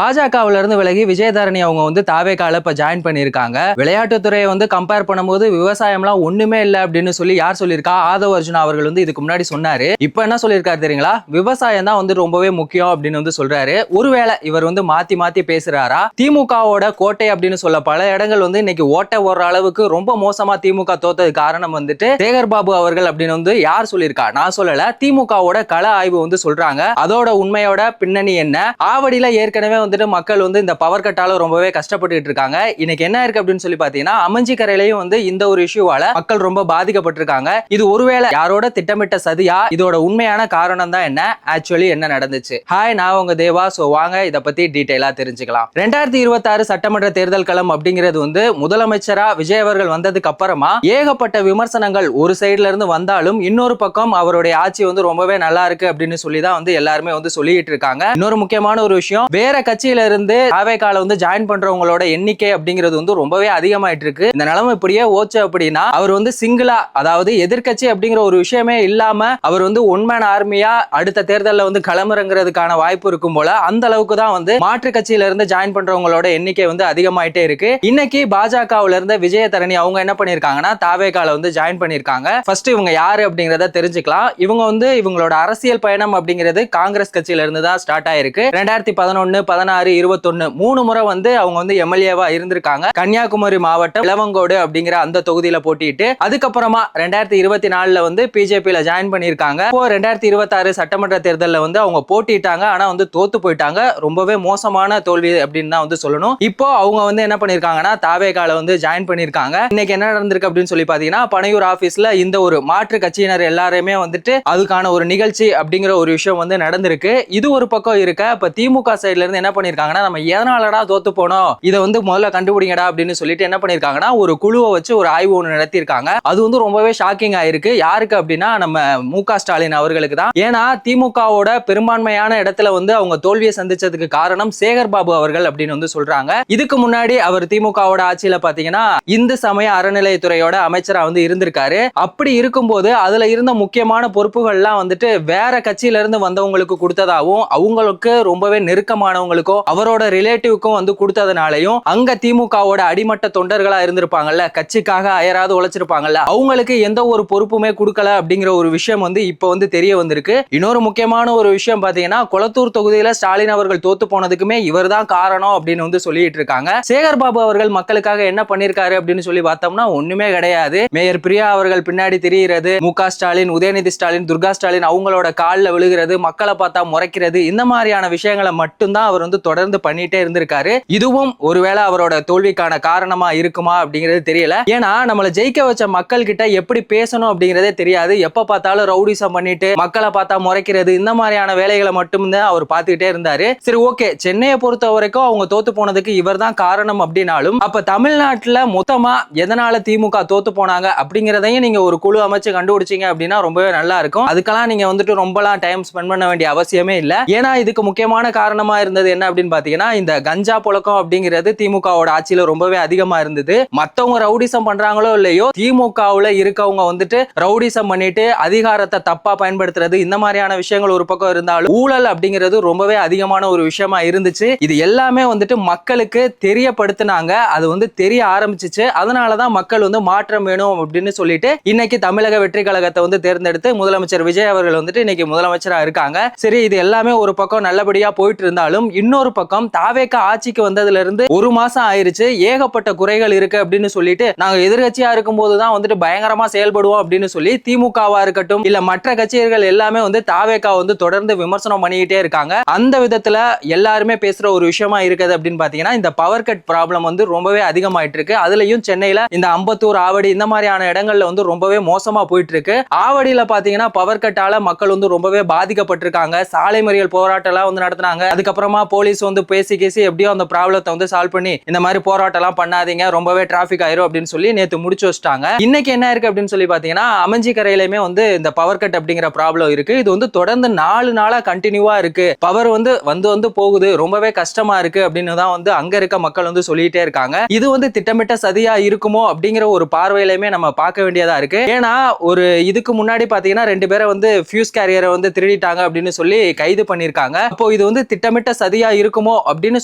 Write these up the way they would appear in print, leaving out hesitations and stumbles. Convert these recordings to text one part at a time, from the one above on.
பாஜகவுல இருந்து விலகி விஜயதரணி அவங்க வந்து தாவேகால இப்ப ஜாயின் பண்ணிருக்காங்க. விளையாட்டுத்துறையை வந்து கம்பேர் பண்ணும்போது விவசாயம்லாம் ஒண்ணுமே இல்ல அப்படின்னு சொல்லி யார் சொல்லியிருக்கா? ஆதவ் அர்ஜுனா அவர்கள் வந்து இதுக்கு முன்னாடி சொன்னாரு. இப்ப என்ன சொல்லியிருக்காரு தெரியுங்களா? விவசாயம் தான் வந்து ரொம்பவே முக்கியம் அப்படின்னு வந்து சொல்றாரு. ஒருவேளை இவர் வந்து மாத்தி மாத்தி பேசுறாரா? திமுகவோட கோட்டை அப்படின்னு சொல்ல பல இடங்கள் வந்து இன்னைக்கு ஓட்ட ஓடுற அளவுக்கு ரொம்ப மோசமா திமுக தோத்தது காரணம் வந்துட்டு சேகர் பாபு அவர்கள் அப்படின்னு வந்து யார் சொல்லியிருக்கா? நான் சொல்லல, திமுகவோட கள ஆய்வு வந்து சொல்றாங்க. அதோட உண்மையோட பின்னணி என்ன? ஆவடியில ஏற்கனவே வந்துட்டு மக்கள் வந்து இந்த பவர் கட்டால ரொம்பவே கஷ்டப்பட்டு இருக்காங்க. இன்னைக்கு என்ன இருக்கு அப்படின்னு சொல்லி பாத்தீங்கன்னா, அமஞ்சிக்கரையிலையும் வந்து இந்த ஒரு இஷ்யூவால மக்கள் ரொம்ப பாதிக்கப்பட்டிருக்காங்க. இது ஒருவேளை யாரோட திட்டமிட்ட சதியா? இதோட உண்மையான காரணம் தான் என்ன? ஆக்சுவலி என்ன நடந்துச்சு? ஹாய், நான் உங்க தேவா. சோ வாங்க இத பத்தி டீடைலா தெரிஞ்சுக்கலாம். 2026 சட்டமன்ற தேர்தல் களம் அப்படிங்கிறது வந்து முதலமைச்சரா விஜய் அவர்கள் வந்ததுக்கு அப்புறமா ஏகப்பட்ட விமர்சனங்கள் ஒரு சைடுல இருந்து வந்தாலும் இன்னொரு பக்கம் அவருடைய ஆட்சி வந்து ரொம்பவே நல்லா இருக்கு அப்படின்னு சொல்லி தான் வந்து எல்லாருமே வந்து சொல்லிட்டு இருக்காங்க. இன்னொரு முக்கியமான ஒரு விஷயம், வேற கட்சியில இருந்து தாவேகால வந்து ஜாயின் பண்றவங்களோட எண்ணிக்கை அப்படிங்கிறது வந்து ரொம்பவே அதிகமாயிட்டு இருக்கு. இந்த நிலைமை இப்படியே ஓச்சு அப்படின்னா அவர் வந்து சிங்கிளா, அதாவது எதிர்கட்சி அப்படிங்கிற ஒரு விஷயமே இல்லாம அவர் வந்து ஒன்மேன் ஆர்மியா அடுத்த தேர்தலில் வந்து களமிறங்குறதுக்கான வாய்ப்பு இருக்கும் போல அந்த அளவுக்கு தான் வந்து மாற்று கட்சியில இருந்து ஜாயின் பண்றவங்களோட எண்ணிக்கை வந்து அதிகமாயிட்டே இருக்கு. இன்னைக்கு பாஜகவுல இருந்த விஜயதரணி அவங்க என்ன பண்ணிருக்காங்கன்னா தாவேகால வந்து ஜாயின் பண்ணிருக்காங்க. ஃபர்ஸ்ட் இவங்க யாரு அப்படிங்கறத தெரிஞ்சுக்கலாம். இவங்க வந்து இவங்களோட அரசியல் பயணம் அப்படிங்கிறது காங்கிரஸ் கட்சியில இருந்து தான் ஸ்டார்ட் ஆயிருக்கு. 2011, 16, 21 3 முறை வந்து அவங்க வந்து எம்எல்ஏவா இருந்திருக்காங்க. கன்னியாகுமரி மாவட்டம் இளவங்கோடு அப்படிங்கிற அந்த தொகுதியில போட்டிட்டு அதுக்கப்புறமா 2024ல வந்து பிஜேபியில ஜாயின் பண்ணிருக்காங்க. இப்போ 2026 சட்டமன்ற தேர்தலில் வந்து அவங்க போட்டிட்டாங்க. ஆனா வந்து தோத்து போயிட்டாங்க. ரொம்பவே மோசமான தோல்வி அப்படின்னு தான் வந்து சொல்லணும். இப்போ அவங்க வந்து என்ன பண்ணிருக்காங்கன்னா தாவேகால வந்து ஜாயின் பண்ணிருக்காங்க. இன்னைக்கு என்ன நடந்திருக்கு அப்படின்னு சொல்லி பாத்தீங்கன்னா, பனையூர் ஆபீஸ்ல இந்த ஒரு மாற்று கட்சியினர் எல்லாருமே வந்துட்டு அதுக்கான ஒரு நிகழ்ச்சி அப்படிங்கிற ஒரு விஷயம் வந்து நடந்திருக்கு. இது ஒரு பக்கம் இருக்க, இப்ப திமுக சைடுல இருந்து என்ன பண்ணிருக்காங்கன்னா, நம்ம எதனாலடா தோத்து போனோம், இதை வந்து முதல்ல கண்டுபிடிங்கடா அப்படின்னு சொல்லிட்டு என்ன பண்ணிருக்காங்கன்னா ஒரு குழுவை வச்சு ஒரு ஆய்வு ஒன்று நடத்திருக்காங்க. அது வந்து ரொம்பவே ஷாக்கிங் ஆயிருக்கு. யாருக்கு அப்படின்னா நம்ம மு.க. ஸ்டாலின் அவர்களுக்கு தான். ஏன்னா திமுகவோட பெரும்பான்மையான இடத்துல வந்து அவங்க தோல்வியை சந்திச்சதுக்கு காரணம் சேகர் பாபு அவர்கள் அப்படின்னு வந்து சொல்றாங்க. இதுக்கு முன்னாடி அவர் திமுகவோட ஆட்சியில பாத்தீங்கன்னா இந்து சமய அறநிலையத்துறையோட அமைச்சரா வந்து இருந்திருக்காரு. அப்படி இருக்கும்போது அதுல இருந்த முக்கியமான பொறுப்புகள்லாம் வந்துட்டு வேற கட்சியில இருந்து வந்தவங்களுக்கு கொடுத்ததாகவும் அவங்களுக்கு ரொம்பவே நெருக்கமானவங்களுக்கும் அவரோட ரிலேட்டிவ்க்கும் வந்து கொடுத்ததுனாலையும் அங்க திமுகவோட அடிமட்ட தொண்டர்களா இருந்திருப்பாங்கல்ல, கட்சிக்காக அயராது உழைச்சிருப்பாங்கல்ல, அவங்களுக்கு எந்த ஒரு பொறுப்புமே கொடுக்கல அப்படிங்கிற ஒரு விஷயம் வந்து இப்ப வந்து தெரிய வந்திருக்கு. இன்னொரு முக்கியமான ஒரு விஷயம் பாத்தீங்கன்னா, கொளத்தூர் தொகுதியில ஸ்டாலின் அவர்கள் தோத்து போனதுக்குமே இவர் தான் காரணம் அப்படின்னு வந்து சொல்லிட்டு இருக்காங்க. சேகர் பாபு அவர்கள் மக்களுக்காக என்ன பண்ணிருக்காரு அப்படின்னு சொல்லி பார்த்தோம்னா ஒண்ணுமே கிடையாது. மேயர் பிரியா அவர்கள் பின்னாடி தெரிகிறது, மு.க. ஸ்டாலின், உதயநிதி ஸ்டாலின், துர்கா ஸ்டாலின் அவங்களோட காலில் விழுகிறது, மக்களை பார்த்தா முறைக்கிறது, இந்த மாதிரியான விஷயங்களை மட்டும்தான் அவர் வந்து தொடர்ந்து பண்ணிட்டே இருந்திருக்காரு. இதுவும் ஒருவேளை அவரோட தோல்விக்கான காரணமா இருக்குமா அப்படிங்கிறது தெரியல. ஏன்னா நம்மளை ஜெயிக்க வச்ச மக்கள் கிட்ட எப்படி பேசணும் அப்படிங்கிறதே தெரியாது. எப்ப பார்த்தாலும் ரவுடிசம் பண்ணிட்டு மக்களை பார்த்தா முறைக்கிறது, இந்த மாதிரியான வேலைகளை மட்டும்தான் அவர் பார்த்துக்கிட்டே இருந்தாரு. சரி, ஓகே, சென்னையை பொறுத்த வரைக்கும் அவங்க தோத்து போனதுக்கு இவர் தான் காரணம் அப்படின்னாலும் அப்ப தமிழ்நாட்டுல மொத்தமா எதனால திமுக தோத்து போனாங்க அப்படிங்கிறதையும் நீங்க ஒரு குழு அமைச்சு கண்டுபிடிச்சீங்க அப்படின்னா ரொம்பவே நல்லா இருக்கும். அதுக்கெல்லாம் நீங்க வந்துட்டு ரொம்பலாம் டைம் ஸ்பெண்ட் பண்ண வேண்டிய அவசியமே இல்ல. ஏன்னா இதுக்கு முக்கியமான காரணமா இருந்தது என்ன அப்படின்னு பாத்தீங்கன்னா, இந்த கஞ்சா புழக்கம் அப்படிங்கிறது திமுகவோட ஆட்சியில ரொம்பவே அதிகமா இருந்தது. மத்தவங்க ரவுடிசம் பண்றாங்களோ இல்லையோ, திமுகவுல இருக்கவங்க வந்துட்டு ரவுடிசம் பண்ணிட்டு அதிகாரத்தை தப்பா பயன்படுத்துறது, இந்த மாதிரியான விஷயங்கள் ஒரு பக்கம் இருந்தாலும் ஊழல் அப்படிங்கிறது ரொம்பவே அதிகமான ஒரு விஷயமா இருந்துச்சு. இது எல்லாமே வந்துட்டு மக்களுக்கு தெரியப்படுத்தினாங்க. அது வந்து தெரிய ஆரம்பிச்சிச்சு. அதனாலதான் மக்கள் வந்து மாற்றம் வேணும் அப்படின்னு சொல்லிட்டு இன்னைக்கு தமிழக வெற்றி கழகத்தை வந்து தேர்ந்தெடுத்து முதலமைச்சர் விஜய் அவர்கள் வந்துட்டு இன்னைக்கு முதலமைச்சரா இருக்காங்க. சரி, இது எல்லாமே ஒரு பக்கம் நல்லபடியா போயிட்டு இருந்தாலும் இன்னொரு பக்கம் தாவேகா ஆட்சிக்கு வந்ததுல இருந்து ஒரு மாசம் ஆயிருச்சு. ஏகப்பட்ட குறைகள் இருக்கு அப்படின்னு சொல்லிட்டு நாங்க எதிர்கட்சியா இருக்கும் போதுதான் வந்துட்டு பயங்கரமா செயல்படுவோம் அப்படின்னு சொல்லி திமுகவா இருக்கட்டும் இல்ல மற்ற கட்சிகள் எல்லாமே வந்து தாவேகா வந்து தொடர்ந்து விமர்சனம் பண்ணிக்கிட்டே இருக்காங்க. அந்த விதத்துல எல்லாருமே பேசுற ஒரு விஷயமா இருக்குது அப்படின்னு பாத்தீங்கன்னா, இந்த பவர் கட் ப்ராப்ளம் வந்து ரொம்பவே அதிகமாயிட்டு இருக்கு. அதுலயும் சென்னையில இந்த அம்பத்தூர், ஆவடி இந்த மாதிரியான இடங்கள்ல வந்து ரொம்பவே மோசமா போயிட்டு இருக்கு. ஆவடியில பாத்தீங்கன்னா பவர் கட்டால மக்கள் வந்து ரொம்பவே பாதிக்கப்பட்டிருக்காங்க. சாலை மறியல் போராட்டம் எல்லாம் வந்து நடத்தினாங்க. அதுக்கப்புறமா போலீஸ் வந்து பேசி எப்படியோ அந்த ப்ராப்ளத்தை வந்து சால்வ் பண்ணி இந்த மாதிரி போராட்டம் எல்லாம் பண்ணாதீங்க, ரொம்பவே டிராபிக் ஆயிரும் அப்படின்னு சொல்லி நேத்து முடிச்சு வச்சிட்டாங்க. இன்னைக்கு என்ன இருக்கு அப்படின்னு சொல்லி பாத்தீங்கன்னா, அமஞ்சிக்கரையிலுமே வந்து இந்த பவர் கட் அப்படிங்கிற ப்ராப்ளம் இருக்கு. இது வந்து தொடர்ந்து 4 நாளா கண்டினியூவா இருக்கு. பவர் வந்து வந்து போகுது, ரொம்பவே கஷ்டமா இருக்கு அப்படின்னு தான் வந்து அங்க இருக்க மக்கள் வந்து சொல்லிட்டே இருக்காங்க. இது வந்து திட்டமிட்ட சதியா இருக்குமோ அப்படிங்கிற ஒரு பார்வையிலுமே நம்ம பார்க்க வேண்டியதா இருக்கு. ஏன்னா ஒரு இதுக்கு முன்னாடி பாத்தீங்கன்னா 2 பேரை வந்து ஃபியூஸ் கேரியரை வந்து திருடிட்டாங்க அப்படின்னு சொல்லி கைது பண்ணிருக்காங்க. அப்போ இது வந்து திட்டமிட்ட சதியா சரியா இருக்குமோ அப்படின்னு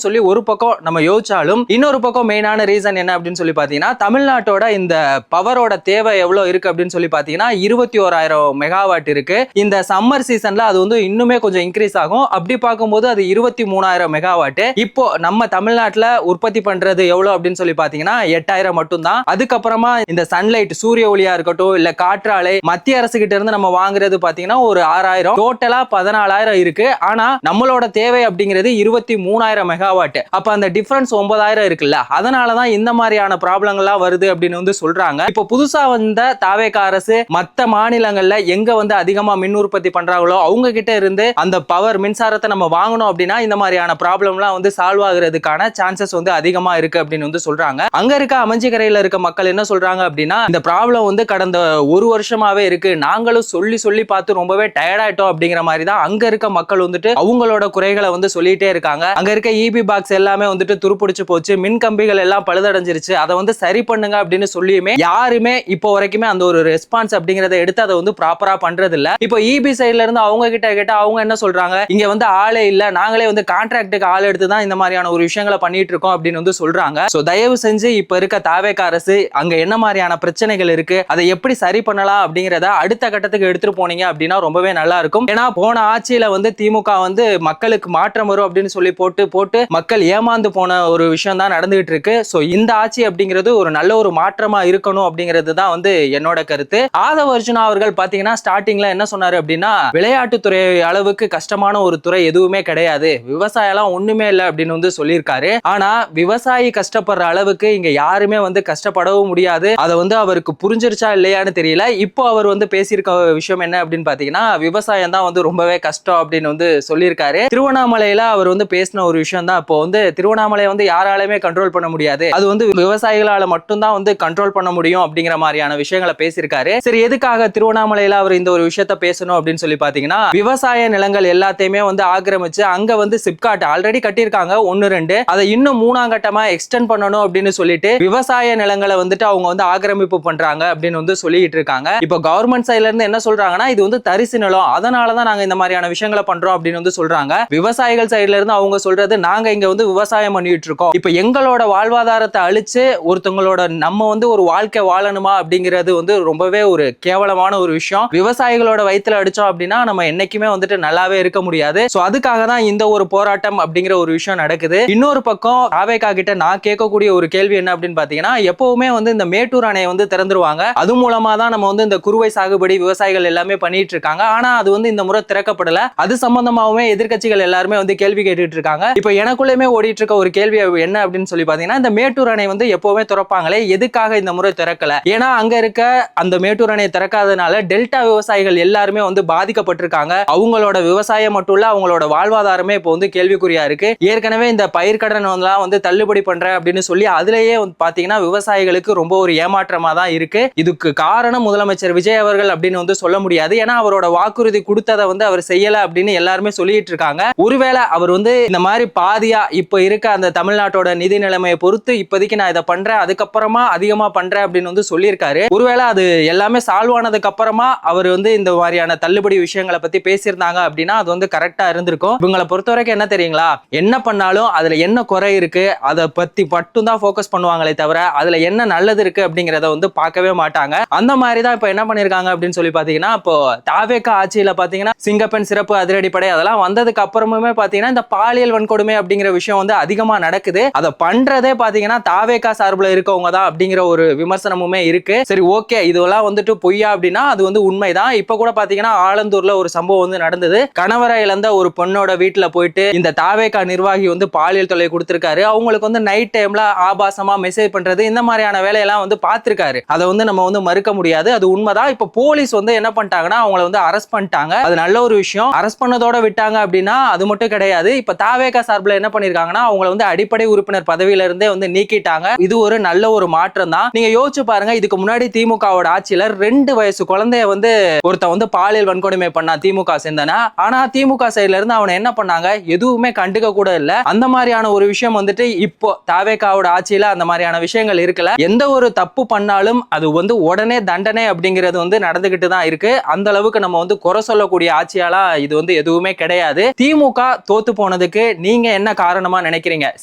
சொல்லி ஒரு பக்கம் நம்ம யோசிச்சாலும் இன்னொரு பக்கம் மெயினான ரீசன் என்ன அப்படின்னு சொல்லி பாத்தீங்கன்னா தமிழ்நாட்டோட இந்த பவரோட தேவை எவ்வளவு இருக்கு அப்படின்னு சொல்லி பாத்தீங்கன்னா 21,000 மெகாவாட் இருக்கு. இந்த சம்மர் சீசன்ல அது வந்து இன்னுமே கொஞ்சம் இன்க்ரீஸ் ஆகும். அப்படி பார்க்கும்போது அது 23,000 மெகாவாட். இப்போ நம்ம தமிழ்நாட்டுல உற்பத்தி பண்றது எவ்வளவு அப்படின்னு சொல்லி பாத்தீங்கன்னா 8,000 மட்டும் தான். அதுக்கப்புறமா இந்த சன்லைட் சூரிய ஒளியா இருக்கட்டும் இல்ல காற்றாலை மத்திய அரசு கிட்ட இருந்து நம்ம வாங்குறது பாத்தீங்கன்னா ஒரு 6,000, டோட்டலா 14,000 இருக்கு. ஆனா நம்மளோட தேவை அப்படிங்கிறது 23,000 மெகாவாட். அப்ப அந்த டிஃபரன்ஸ் 9,000 இருக்குல்ல, அதனாலதான் இந்த மாதிரியான ப்ராப்ளங்கள்லாம் வருது அப்படின்னு வந்து சொல்றாங்க. இப்போ புதுசா வந்த தாவேகா அரசு மத்த மாநிலங்கள்ல எங்க வந்து அதிகமா மின் உற்பத்தி பண்றாங்களோ அவங்க கிட்ட இருந்து அந்த பவர் மின்சாரத்தை நம்ம வாங்கணும் அப்படின்னா இந்த மாதிரியான ப்ராப்ளம்லாம் வந்து சால்வ் ஆகுறதுக்கான சான்சஸ் வந்து அதிகமா இருக்கு அப்படின்னு வந்து சொல்றாங்க. அங்க இருக்க அமைஞ்சிக்கரையில இருக்க மக்கள் என்ன சொல்றாங்க அப்படின்னா இந்த ப்ராப்ளம் வந்து கடந்த ஒரு வருஷமாவே இருக்கு, நாங்களும் சொல்லி சொல்லி பார்த்து ரொம்பவே டயர்ட் ஆயிட்டோம் அப்படிங்கிற மாதிரி தான் அங்க இருக்க மக்கள் வந்துட்டு அவங்களோட குறைகளை வந்து சொல்லிட்டே இருக்காங்க. அங்க இருக்க இபி பாக்ஸ் எல்லாமே வந்துட்டு துருப்பிடிச்சு போச்சு, மின் கம்பிகள் எல்லாம் பழுதடைஞ்சிருச்சு, அதை வந்து சரி பண்ணுங்க அப்படின்னு சொல்லியுமே யாருமே இப்போ வரைக்குமே அந்த ஒரு ரெஸ்பான்ஸ் அப்படிங்கறத எடுத்து அதை வந்து ப்ராப்பரா பண்றது இல்ல. இப்போ இபி சைட்ல இருந்து அவங்க கிட்ட கேட்டா அவங்க என்ன சொல்றாங்க, இங்க வந்து ஆளே இல்ல, நாங்களே வந்து கான்ட்ராக்டுக்கு ஆள் எடுத்து தான் இந்த மாதிரியான ஒரு விஷயங்களை பண்ணிட்டு இருக்கோம் அப்படின்னு வந்து சொல்றாங்க. சோ தயவு செஞ்சு இப்ப இருக்க தாவேகா அரசு அங்க என்ன மாதிரியான பிரச்சனைகள் இருக்கு, அதை எப்படி சரி பண்ணலாம் அப்படிங்கறத அடுத்த கட்டத்துக்கு எடுத்துட்டு போனீங்க அப்படின்னா ரொம்பவே நல்லா இருக்கும். ஏன்னா போன ஆட்சியில வந்து திமுக வந்து மக்களுக்கு மாற்றம் வரும் அப்படின்னு சொல்லி போட்டு மக்கள் ஏமாந்து போன ஒரு விஷயம் தான் நடந்துகிட்டு இருக்கு. சோ இந்த ஆட்சி அப்படிங்கிறது ஒரு நல்ல ஒரு மாற்றமா இருக்கணும் அப்படிங்கிறது தான் வந்து என்னோட கருத்து. ஆதவ அர்ஜுனா அவர்கள் பாத்தீங்கன்னா ஸ்டார்டிங்ல என்ன சொன்னாரு அப்படின்னா விளையாட்டுத்துறை அளவுக்கு கஷ்டமான ஒரு துறை எதுவுமே கிடையாது, விவசாயம் ஒண்ணுமே இல்லை அப்படின்னு வந்து சொல்லியிருக்காரு. ஆனா விவசாயி கஷ்டப்படுற அளவுக்கு இங்க யாருமே வந்து கஷ்டப்படவும் முடியாது. அதை வந்து அவருக்கு புரிஞ்சிருச்சா இல்லையான்னு தெரியல. இப்போ அவர் வந்து பேசியிருக்க விஷயம் என்ன அப்படின்னு பாத்தீங்கன்னா விவசாயம் தான் வந்து ரொம்பவே கஷ்டம் அப்படின்னு வந்து சொல்லியிருக்காரு. திருவண்ணாமலையில அவர் வந்து பேசின ஒரு விஷயம் தான். இப்போ வந்து திருவண்ணாமலை வந்து யாராலுமே கண்ட்ரோல் பண்ண முடியாது, அது வந்து விவசாயிகளால மட்டும்தான் வந்து கண்ட்ரோல் பண்ண முடியும் அப்படிங்கிற மாதிரியான விஷயங்களை பேசியிருக்காரு. சரி, எதுக்காக திருவண்ணாமலையில அவர் இந்த ஒரு விஷயத்த பேசணும் அப்படின்னு சொல்லி பாத்தீங்கன்னா விவசாய நிலங்கள் எல்லாத்தையுமே வந்து ஆக்கிரமிச்சு அங்க வந்து சிப்காட் ஆல்ரெடி கட்டியிருக்காங்க 1-2, அதை இன்னும் 3ஆம் கட்டமா எக்ஸ்டெண்ட் பண்ணணும் அப்படின்னு சொல்லிட்டு விவசாய நிலங்களை வந்துட்டு அவங்க வந்து ஆக்கிரமிப்பு பண்றாங்க அப்படின்னு வந்து சொல்லிட்டு இருக்காங்க. இப்போ கவர்மெண்ட் சைட்ல இருந்து என்ன சொல்றாங்கன்னா இது வந்து தரிசு நிலம், அதனாலதான் நாங்க இந்த மாதிரியான விஷயங்களை பண்றோம் அப்படின்னு வந்து சொல்றாங்க. விவசாயிகள் சைட்ல இருந்து அவங்க சொல்றது நாங்க இங்க வந்து விவசாயம் பண்ணிட்டு இருக்கோம், இப்ப எங்களோட வாழ்வாதாரத்தை அழிச்சு ஒருத்தவங்களோட நம்ம வந்து ஒரு வாழ்க்கை வாழணுமா அப்படிங்கிறது வந்து ரொம்பவே ஒரு கேவலமான ஒரு விஷயம். விவசாயிகளோட வயித்துல அடிச்சோம் அப்படின்னா நம்ம என்னைக்குமே வந்துட்டு நல்லாவே இருக்க முடியாது. சோ அதுக்காக தான் இந்த ஒரு போராட்டம் அப்படிங்கிற ஒரு விஷயம் நடக்குது. இன்னொரு பக்கம் தாவேகா கிட்ட நான் கேட்கக்கூடிய ஒரு கேள்வி என்ன அப்படின்னு பாத்தீங்கன்னா எப்பவுமே வந்து இந்த மேட்டூர் அணையை வந்து திறந்துருவாங்க, அது மூலமா தான் நம்ம வந்து இந்த குறுவை சாகுபடி விவசாயிகள் எல்லாமே பண்ணிட்டு இருக்காங்க. ஆனா அது வந்து இந்த முறை திறக்கப்படல. அது சம்பந்தமாவே எதிர்க்கட்சிகள் எல்லாருமே வந்து கேள்வி கேட்டுட்டு இருக்காங்க. இப்போ எனக்குள்ளேயுமே ஓடிட்டு இருக்க ஒரு கேள்வி என்ன அப்படின்னு சொல்லி பாத்தீங்கன்னா இந்த மேட்டூர் அணை வந்து எப்பவுமே திறப்பாங்களே, எதுக்காக இந்த முறை திறக்கல? ஏன்னா அங்க இருக்க அந்த மேட்டூர் அணையை திறக்காதனால டெல்டா விவசாயிகள் எல்லாருமே வந்து பாதிக்கப்பட்டிருக்காங்க. அவங்களோட விவசாயம் மட்டும் இல்ல அவங்களோட வாழ்வாதாரமே இப்போ வந்து கேள்விக்குறியா இருக்கு. ஏற்கனவே இந்த பயிர்க்கடன் வந்து தள்ளுபடி பண்றேன் அப்படின்னு சொல்லி அதுலயே வந்து பாத்தீங்கன்னா விவசாயிகளுக்கு ரொம்ப ஒரு ஏமாற்றமா தான் இருக்கு. இதுக்கு காரணம் முதலமைச்சர் விஜய் அவர்கள் அப்படின்னு வந்து சொல்ல முடியாது. ஏன்னா அவரோட வாக்குறுதி கொடுத்ததை வந்து அவர் செய்யல அப்படின்னு எல்லாருமே சொல்லிட்டு இருக்காங்க. ஒருவேளை அவர் வந்து இந்த மாதிரி பாதியா இப்ப இருக்க அந்த தமிழ்நாட்டோட நிதி நிலைமையை பொறுத்து இப்போதைக்கு நான் இதை பண்றேன் அதுக்கப்புறமா அதிகமா பண்றேன் அப்படின்னு வந்து சொல்லியிருக்காரு. ஒருவேளை அது எல்லாமே சால்வ் ஆனதுக்கு அப்புறமா அவர் வந்து இந்த மாதிரியான தள்ளுபடி விஷயங்களை பத்தி பேசியிருந்தாங்க அப்படின்னா அது வந்து கரெக்டா இருந்திருக்கும். இவங்களை பொறுத்த வரைக்கும் என்ன தெரியுங்களா, என்ன பண்ணாலும் அதுல என்ன குறை இருக்கு அதை பத்தி மட்டும் தான் போக்கஸ் பண்ணுவாங்களே தவிர அதுல என்ன நல்லது இருக்கு அப்படிங்கறத வந்து பார்க்கவே மாட்டாங்க. அந்த மாதிரி தான் இப்ப என்ன பண்ணிருக்காங்க அப்படின்னு சொல்லி பாத்தீங்கன்னா இப்போ தாவேகா ஆட்சியில பாத்தீங்கன்னா சிங்கப்பெண் சிறப்பு அதிரடிப்படை அதெல்லாம் வந்ததுக்கு அப்புறமுமே பாத்தீங்கன்னா இந்த பாலியல் வன்கொடுமை அப்படிங்கிற விஷயம் வந்து அதிகமா நடக்குது. அதை பண்றதே பாத்தீங்கன்னா தாவேகா சார்பில் இருக்கவங்க தான் அப்படிங்கிற ஒரு விமர்சனமுமே இருக்கு. சரி, ஓகே, இதெல்லாம் வந்துட்டு பொய்யா அப்படின்னா அது வந்து உண்மைதான். இப்ப கூட பாத்தீங்கன்னா ஆலந்தூர்ல ஒரு சம்பவம் வந்து நடந்தது. கணவரை இழந்த ஒரு பொண்ணோட வீட்டுல போயிட்டு இந்த தாவேகா நிர்வாகி வந்து பாலியல் தொல்லை கொடுத்திருக்காரு. அவங்களுக்கு வந்து நைட் டைம்ல ஆபாசமா மெசேஜ் பண்றது இந்த மாதிரியான வேலையெல்லாம் வந்து பார்த்திருக்காரு. அதை வந்து நம்ம வந்து மறுக்க முடியாது, அது உண்மைதான். இப்ப போலீஸ் வந்து என்ன பண்ணிட்டாங்கன்னா அவங்கள வந்து அரெஸ்ட் பண்ணிட்டாங்க. அது நல்ல ஒரு விஷயம். அரெஸ்ட் பண்ணதோட விட்டாங்க அப்படின்னா அது மட்டும் கிடையாது. இப்ப தாவேகா சார்பில் என்ன பண்ணிருக்காங்கன்னா அவங்கள வந்து அடிப்படை உறுப்பினர் பதவியில இருந்தே வந்து நீக்கிட்டாங்க. இது ஒரு நல்ல ஒரு மாற்றம் தான். நீங்க யோசிச்சு பாருங்க, இதுக்கு முன்னாடி திமுகவோட ஆட்சியில 2 வயசு குழந்தைய வந்து ஒருத்த வந்து பாலியல் வன்கொடுமை பண்ணா திமுக சேர்ந்தனா. ஆனா திமுக சைட்ல இருந்து அவனை என்ன பண்ணாங்க, எதுவுமே கண்டுக்க கூட இல்ல. அந்த மாதிரியான ஒரு விஷயம் வந்துட்டு இப்போ தாவேகாவோட ஆட்சியில அந்த மாதிரியான விஷயங்கள் இருக்கல. எந்த ஒரு தப்பு பண்ணாலும் அது வந்து உடனே தண்டனை அப்படிங்கிறது வந்து நடந்துகிட்டு தான் இருக்கு. அந்த அளவுக்கு நம்ம வந்து குறை சொல்லக்கூடிய ஆட்சியாலா இது வந்து எதுவுமே கிடையாது. திமுக தோத்து போன போனதுக்கு நீங்க என்ன காரணமா நினைக்கிறீங்க?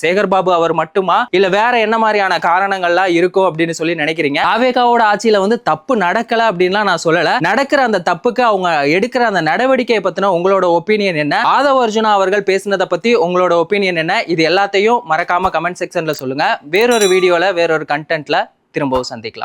சேகர் பாபு அவர் மட்டுமா, இல்ல வேற என்ன மாதிரியான காரணங்கள்லாம் இருக்கும் அப்படின்னு சொல்லி நினைக்கிறீங்க? தாவேகாவோட ஆட்சியில வந்து தப்பு நடக்கல அப்படின்லாம் நான் சொல்லல. நடக்கிற அந்த தப்புக்கு அவங்க எடுக்கிற அந்த நடவடிக்கையை பத்தின உங்களோட ஒப்பீனியன் என்ன? ஆதவ அர்ஜுனா அவர்கள் பேசினதை பத்தி உங்களோட ஒப்பீனியன் என்ன? இது எல்லாத்தையும் மறக்காம கமெண்ட் செக்ஷன்ல சொல்லுங்க. வேறொரு வீடியோல வேறொரு கண்டென்ட்ல திரும்பவும் சந்திக்கலாம்.